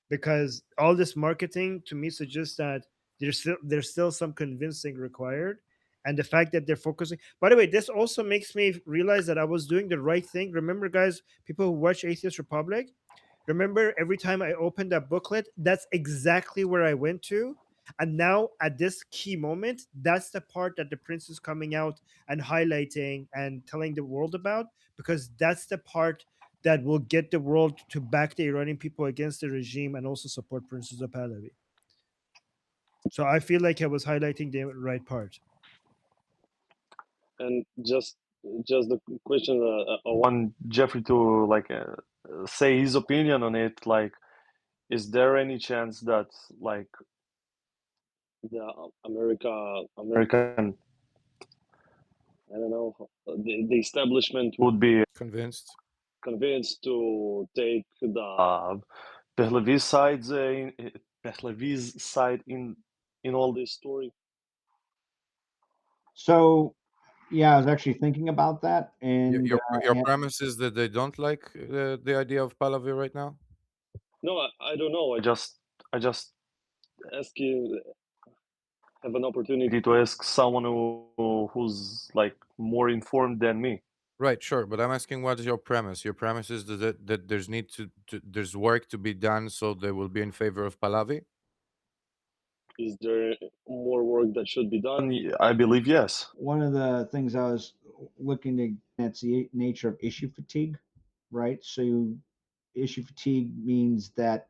Speaker 2: because all this marketing to me suggests that there's still some convincing required. And the fact that they're focusing, by the way, this also makes me realize that I was doing the right thing. Remember, guys, people who watch Atheist Republic, remember every time I opened that booklet, that's exactly where I went to. And now at this key moment, that's the part that the prince is coming out and highlighting and telling the world about, because that's the part that will get the world to back the Iranian people against the regime and also support Princess of Pahlavi. So I feel like I was highlighting the right part.
Speaker 5: And just the question, I want Jeffrey to like say his opinion on it. Like, is there any chance that like the American, I don't know, the establishment would be
Speaker 3: Convinced?
Speaker 5: convinced to take the Pahlavi's sides Pahlavi's side in all this story?
Speaker 1: So, yeah, I was actually thinking about that, and
Speaker 3: Your premise is that they don't like the idea of Pahlavi right now?
Speaker 5: No, I don't know. I just ask you, have an opportunity to ask someone who's like more informed than me.
Speaker 3: Right, sure. But I'm asking, what is your premise? Your premise is that there's there's work to be done, so they will be in favor of Pahlavi?
Speaker 5: Is there more work that should be done? I believe yes.
Speaker 1: one of the things I was looking to, that's the nature of issue fatigue, right? So issue fatigue means that,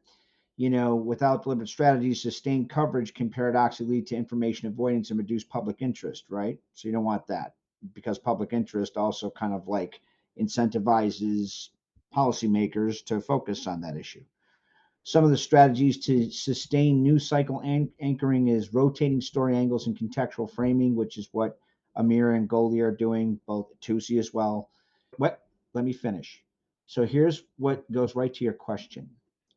Speaker 1: without deliberate strategies, sustained coverage can paradoxically lead to information avoidance and reduce public interest, right? So you don't want that. because public interest also kind of like incentivizes policymakers to focus on that issue. Some of the strategies to sustain news cycle anchoring is rotating story angles and contextual framing, which is what Amir and Goldie are doing, both Tusi as well. Let me finish. So here's what goes right to your question.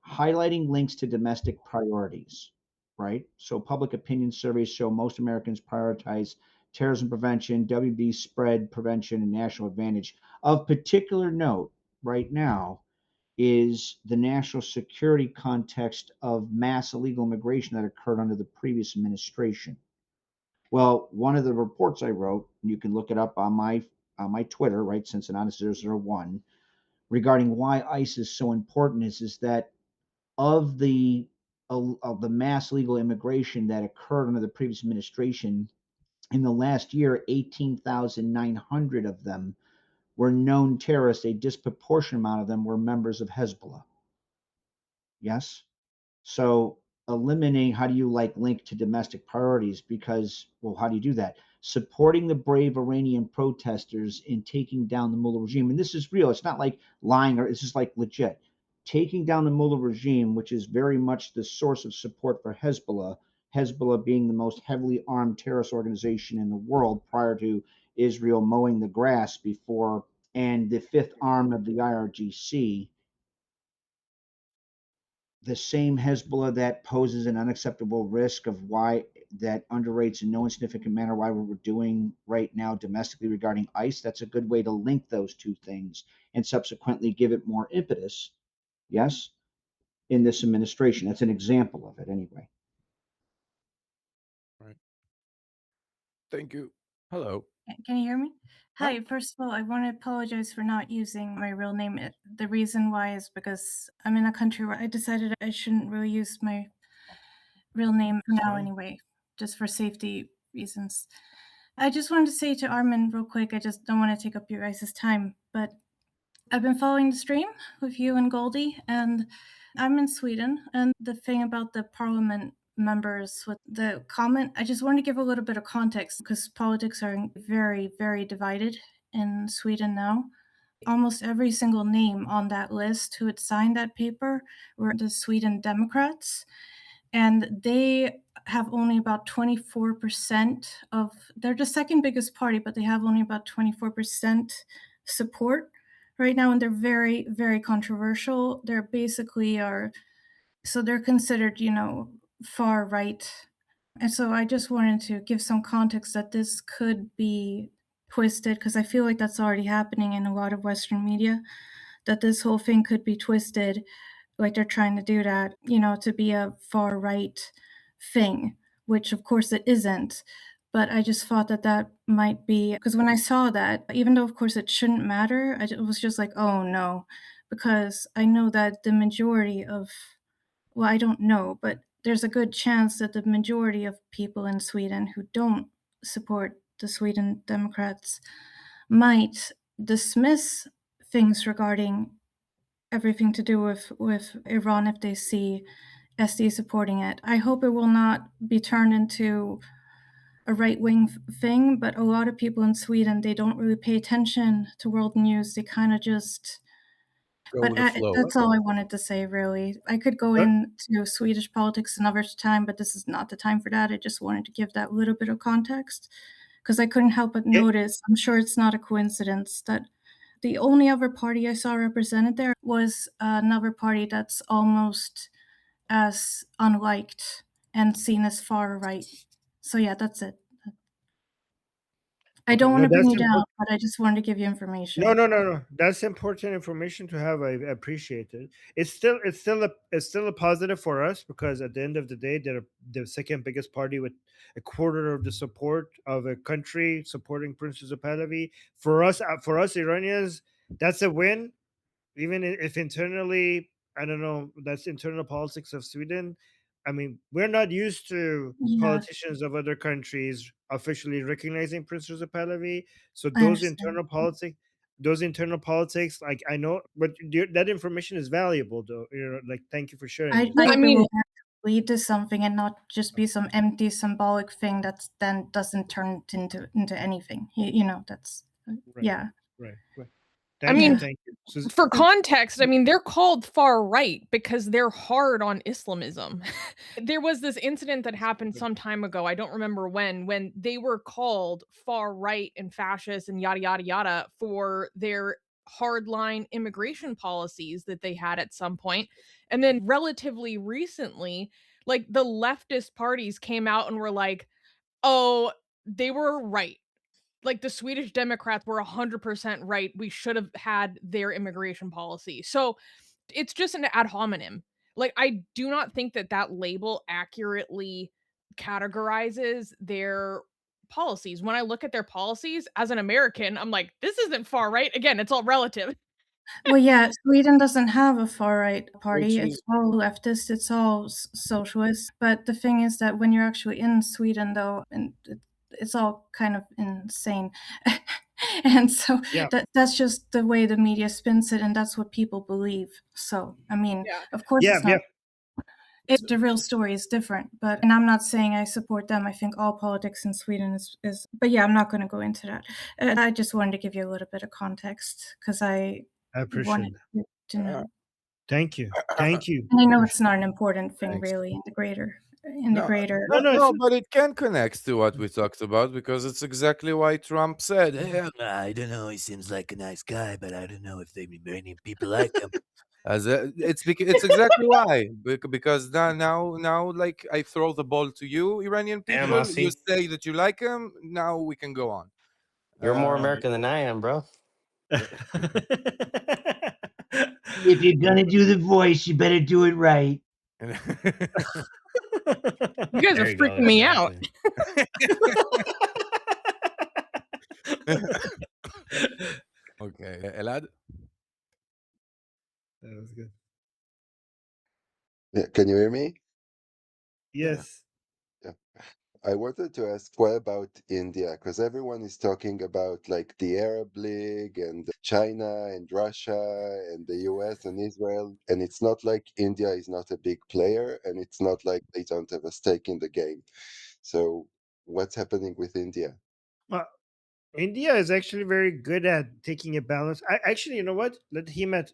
Speaker 1: Highlighting links to domestic priorities, right? So public opinion surveys show most Americans prioritize terrorism prevention, WB spread prevention, and national advantage. Of particular note right now is the national security context of mass illegal immigration that occurred under the previous administration. Well, one of the reports I wrote, and you can look it up on my Twitter, right, Cincinnati001, regarding why ICE is so important is that of the mass legal immigration that occurred under the previous administration, in the last year, 18,900 of them were known terrorists. A disproportionate amount of them were members of Hezbollah. Yes. So eliminate, how do you like link to domestic priorities? Because, well, how do you do that? Supporting the brave Iranian protesters in taking down the mullah regime. And this is real. It's not like lying, or it's just like legit. Taking down the mullah regime, which is very much the source of support for Hezbollah, Hezbollah being the most heavily armed terrorist organization in the world prior to Israel mowing the grass before, and the fifth arm of the IRGC, the same Hezbollah that poses an unacceptable risk of why that underrates in no insignificant manner why we're doing right now domestically regarding ICE. That's a good way to link those two things and subsequently give it more impetus. Yes, in this administration. That's an example of it anyway.
Speaker 3: Right. Thank you. Hello.
Speaker 12: Can you hear me?
Speaker 3: Hi.
Speaker 12: Hi, first of all, I want to apologize for not using my real name. The reason why is because I'm in a country where I decided I shouldn't really use my real name for now anyway, just for safety reasons. I just wanted to say to Armin real quick, I just don't want to take up your guys' time, but I've been following the stream with you and Goldie, and I'm in Sweden, and the thing about the parliament members with the comment, I just want to give a little bit of context because politics are very, very divided in Sweden now. Almost every single name on that list who had signed that paper were the Sweden Democrats, and they have only about 24% of, they're the second biggest party, but they have only about 24% support right now, and they're very, very controversial. They're basically so they're considered, far right. And so I just wanted to give some context that this could be twisted, because I feel like that's already happening in a lot of Western media, that this whole thing could be twisted, like they're trying to do that, to be a far right thing, which of course it isn't. But I just thought that might be, because when I saw that, even though of course it shouldn't matter, it was just like, oh no, because I know that the majority of, well, I don't know, but there's a good chance that the majority of people in Sweden who don't support the Sweden Democrats might dismiss things regarding everything to do with Iran if they see SD supporting it. I hope it will not be turned into a right-wing thing, but a lot of people in Sweden, they don't really pay attention to world news. They kind of just... But that's all I wanted to say, really. I could go into Swedish politics another time, but this is not the time for that. I just wanted to give that little bit of context because I couldn't help but notice, I'm sure it's not a coincidence, that the only other party I saw represented there was another party that's almost as unliked and seen as far right. So yeah, that's it. I don't want to bring you down, but I just wanted to give you information.
Speaker 2: No. That's important information to have. I appreciate it. It's still a positive for us because at the end of the day, they're the second biggest party with a quarter of the support of a country supporting Prince Reza Pahlavi. For us Iranians, that's a win. Even if internally, I don't know, that's internal politics of Sweden. I mean, we're not used to politicians of other countries officially recognizing Prince Reza Pahlavi. So those internal politics, like I know, but that information is valuable, though. Like, thank you for sharing.
Speaker 12: I mean, lead to something and not just be some empty symbolic thing that then doesn't turn into anything. That's
Speaker 2: Right.
Speaker 12: yeah.
Speaker 2: Right.
Speaker 13: I
Speaker 2: Thank you.
Speaker 13: mean,
Speaker 2: Thank you.
Speaker 13: for context, I mean, they're called far right because they're hard on Islamism. There was this incident that happened some time ago. I don't remember when they were called far right and fascist and yada yada yada for their hardline immigration policies that they had at some point. And then relatively recently, like the leftist parties came out and were like, "Oh, they were right. Like the Swedish Democrats were 100% right. We should have had their immigration policy." So it's just an ad hominem. Like I do not think that that label accurately categorizes their policies. When I look at their policies as an American, I'm like, this isn't far right. Again, it's all relative.
Speaker 12: Well, yeah, Sweden doesn't have a far right party.
Speaker 3: Which
Speaker 12: It's
Speaker 3: is
Speaker 12: all leftist. It's all socialist. But the thing is that when you're actually in Sweden, though, and it's all kind of insane. And so
Speaker 2: Yeah.
Speaker 12: that's just the way the media spins it, and that's what people believe. So I mean,
Speaker 13: Yeah.
Speaker 12: of course,
Speaker 2: Yeah.
Speaker 12: it's not. The real story is different, and I'm not saying I support them. I think all politics in Sweden is. But yeah, I'm not going to go into that. I just wanted to give you a little bit of context because I
Speaker 2: appreciate
Speaker 12: wanted
Speaker 2: it.
Speaker 12: to know.
Speaker 2: Thank you. Thank you.
Speaker 12: And I know it's not an important thing,
Speaker 3: Thanks.
Speaker 12: really, in the greater.
Speaker 3: No, but it can connect to what we talked about because it's exactly why Trump said, "Hey,
Speaker 14: I don't know. He seems like a nice guy, but I don't know if the Iranian people like him."
Speaker 3: it's exactly why because now like I throw the ball to you, Iranian
Speaker 10: Yeah,
Speaker 3: people. You
Speaker 10: Masi,
Speaker 3: say that you like him. Now we can go on.
Speaker 10: you're more American than I am, bro.
Speaker 14: If you're gonna do the voice, you better do it right.
Speaker 13: You guys are
Speaker 10: There you go,
Speaker 13: freaking me out.
Speaker 3: Okay, Elad.
Speaker 2: That was good.
Speaker 7: Yeah, can you hear me?
Speaker 2: Yes.
Speaker 7: Yeah. I wanted to ask, what about India? Because everyone is talking about like the Arab League and China and Russia and the US and Israel. And it's not like India is not a big player and it's not like they don't have a stake in the game. So what's happening with India?
Speaker 2: Well, India is actually very good at taking a balance. Actually, you know what? Let Himet.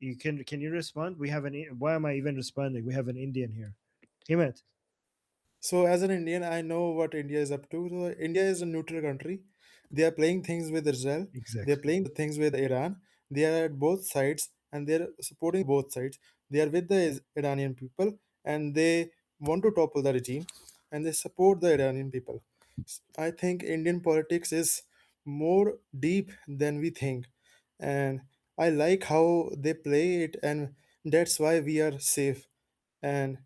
Speaker 2: You can you respond? We have why am I even responding? We have an Indian here. Himet.
Speaker 11: So, as an Indian, I know what India is up to. So, India is a neutral country. They are playing things with Israel. They are
Speaker 2: Exactly.
Speaker 11: playing things with Iran. They are at both sides and they are supporting both sides. They are with the Iranian people and they want to topple the regime and they support the Iranian people. I think Indian politics is more deep than we think. And I like how they play it, and that's why we are safe. And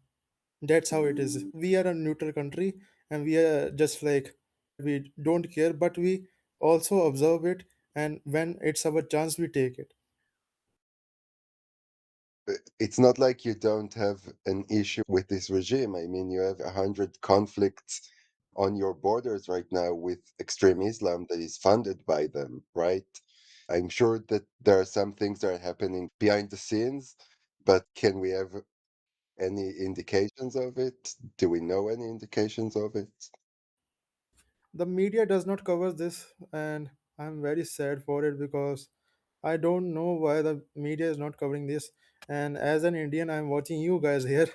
Speaker 11: that's how it is. We are a neutral country and we are just like we don't care, but we also observe it, and when it's our chance, we take it.
Speaker 7: It's not like you don't have an issue with this regime. I mean, you have 100 conflicts on your borders right now with extreme Islam that is funded by them, right? I'm sure that there are some things that are happening behind the scenes, but can we have any indications of it? Do we know any indications of it?
Speaker 11: The media does not cover this, and I'm very sad for it because I don't know why the media is not covering this. And as an Indian, I'm watching you guys here,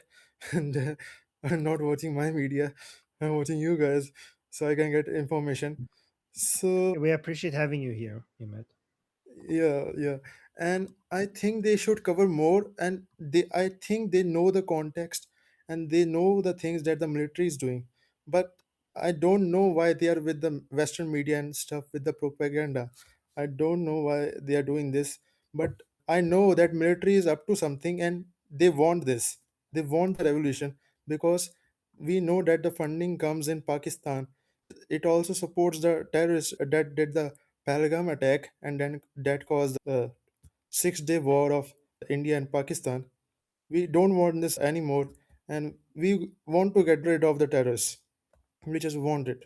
Speaker 11: and I'm not watching my media. I'm watching you guys so I can get information. So
Speaker 2: We appreciate having you here, Himet.
Speaker 11: yeah, and I think they should cover more, and I think they know the context and they know the things that the military is doing, but I don't know why they are with the Western media and stuff with the propaganda. I don't know why they are doing this, but I know that military is up to something and they want this. They want the revolution because we know that the funding comes in Pakistan. It also supports the terrorists that did the Pahalgam attack, and then that caused the 6 day war of India and Pakistan. We don't want this anymore, and we want to get rid of the terrorists. We just want it.